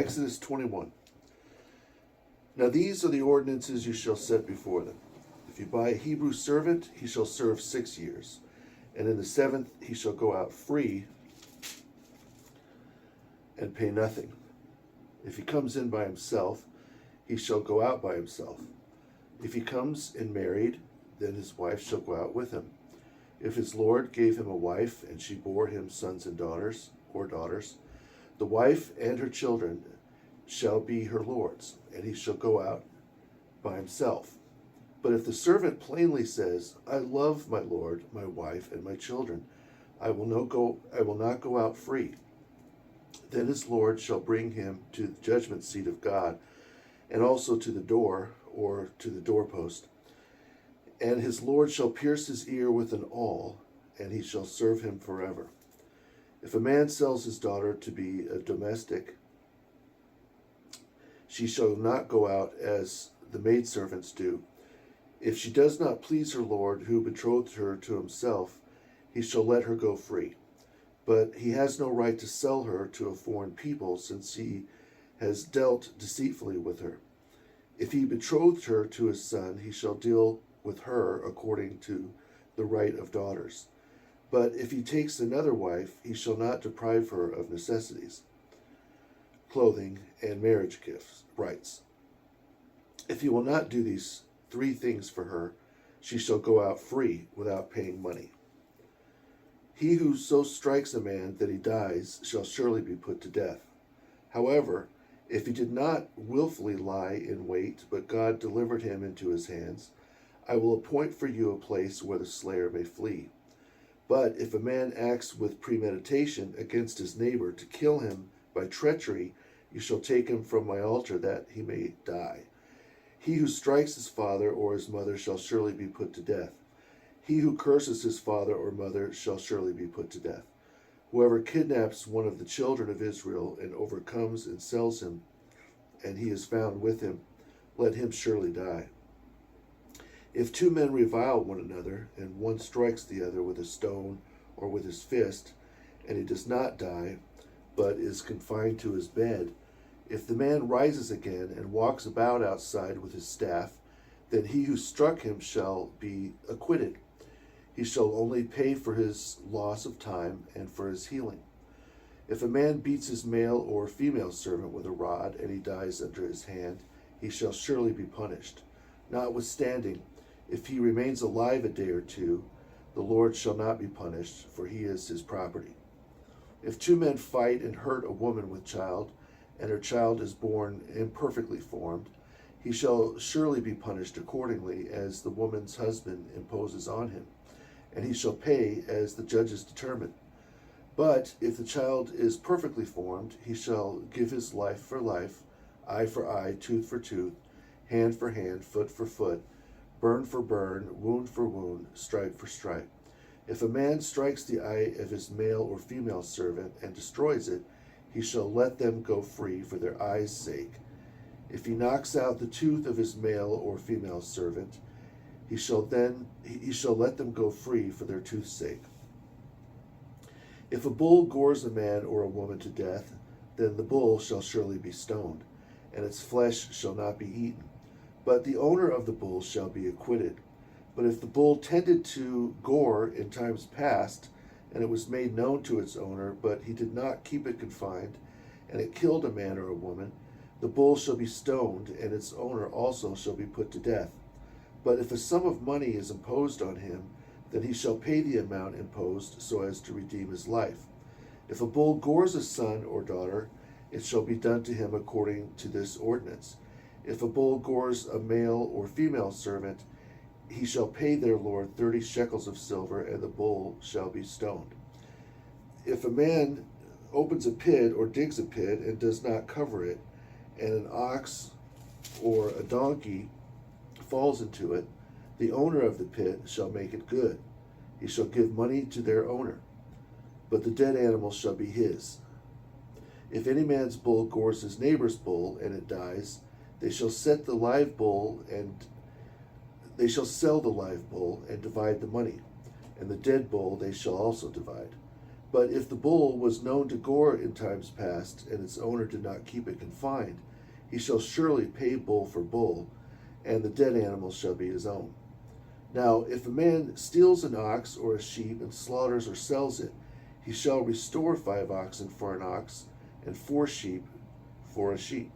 Exodus 21. Now these are the ordinances you shall set before them. If you buy a Hebrew servant, he shall serve 6 years, and in the 7th he shall go out free and pay nothing. If he comes in by himself, he shall go out by himself. If he comes in married, then his wife shall go out with him. If his lord gave him a wife, and she bore him sons and daughters, or daughters, the wife and her children shall be her lord's, and he shall go out by himself. But if the servant plainly says, I love my lord, my wife, and my children, I will not go out free, then his lord shall bring him to the judgment seat of God, and also to the door, or to the doorpost. And his lord shall pierce his ear with an awl, and he shall serve him forever. If a man sells his daughter to be a domestic, she shall not go out as the maidservants do. If she does not please her lord, who betrothed her to himself, he shall let her go free. But he has no right to sell her to a foreign people, since he has dealt deceitfully with her. If he betrothed her to his son, he shall deal with her according to the right of daughters. But if he takes another wife, he shall not deprive her of necessities, clothing, and marriage rights. If he will not do these 3 things for her, she shall go out free without paying money. He who so strikes a man that he dies shall surely be put to death. However, if he did not willfully lie in wait, but God delivered him into his hands, I will appoint for you a place where the slayer may flee. But if a man acts with premeditation against his neighbor to kill him by treachery, you shall take him from my altar that he may die. He who strikes his father or his mother shall surely be put to death. He who curses his father or mother shall surely be put to death. Whoever kidnaps one of the children of Israel and overcomes and sells him, and he is found with him, let him surely die. If 2 men revile one another, and one strikes the other with a stone or with his fist, and he does not die, but is confined to his bed, if the man rises again and walks about outside with his staff, then he who struck him shall be acquitted. He shall only pay for his loss of time and for his healing. If a man beats his male or female servant with a rod, and he dies under his hand, he shall surely be punished. Notwithstanding, if he remains alive a day or 2, the Lord shall not be punished, for he is his property. If 2 men fight and hurt a woman with child, and her child is born imperfectly formed, he shall surely be punished accordingly as the woman's husband imposes on him, and he shall pay as the judges determine. But if the child is perfectly formed, he shall give his life for life, eye for eye, tooth for tooth, hand for hand, foot for foot, burn for burn, wound for wound, stripe for stripe. If a man strikes the eye of his male or female servant and destroys it, he shall let them go free for their eye's sake. If he knocks out the tooth of his male or female servant, he shall let them go free for their tooth's sake. If a bull gores a man or a woman to death, then the bull shall surely be stoned, and its flesh shall not be eaten. But the owner of the bull shall be acquitted. But if the bull tended to gore in times past, and it was made known to its owner, but he did not keep it confined, and it killed a man or a woman, the bull shall be stoned, and its owner also shall be put to death. But if a sum of money is imposed on him, then he shall pay the amount imposed so as to redeem his life. If a bull gores a son or daughter, it shall be done to him according to this ordinance. If a bull gores a male or female servant, he shall pay their lord 30 shekels of silver, and the bull shall be stoned. If a man opens a pit or digs a pit and does not cover it, and an ox or a donkey falls into it, the owner of the pit shall make it good. He shall give money to their owner, but the dead animal shall be his. If any man's bull gores his neighbor's bull and it dies, they shall sell the live bull and divide the money, and the dead bull they shall also divide. But if the bull was known to gore in times past, and its owner did not keep it confined, he shall surely pay bull for bull, and the dead animal shall be his own. Now, if a man steals an ox or a sheep and slaughters or sells it, he shall restore 5 oxen for an ox, and 4 sheep for a sheep.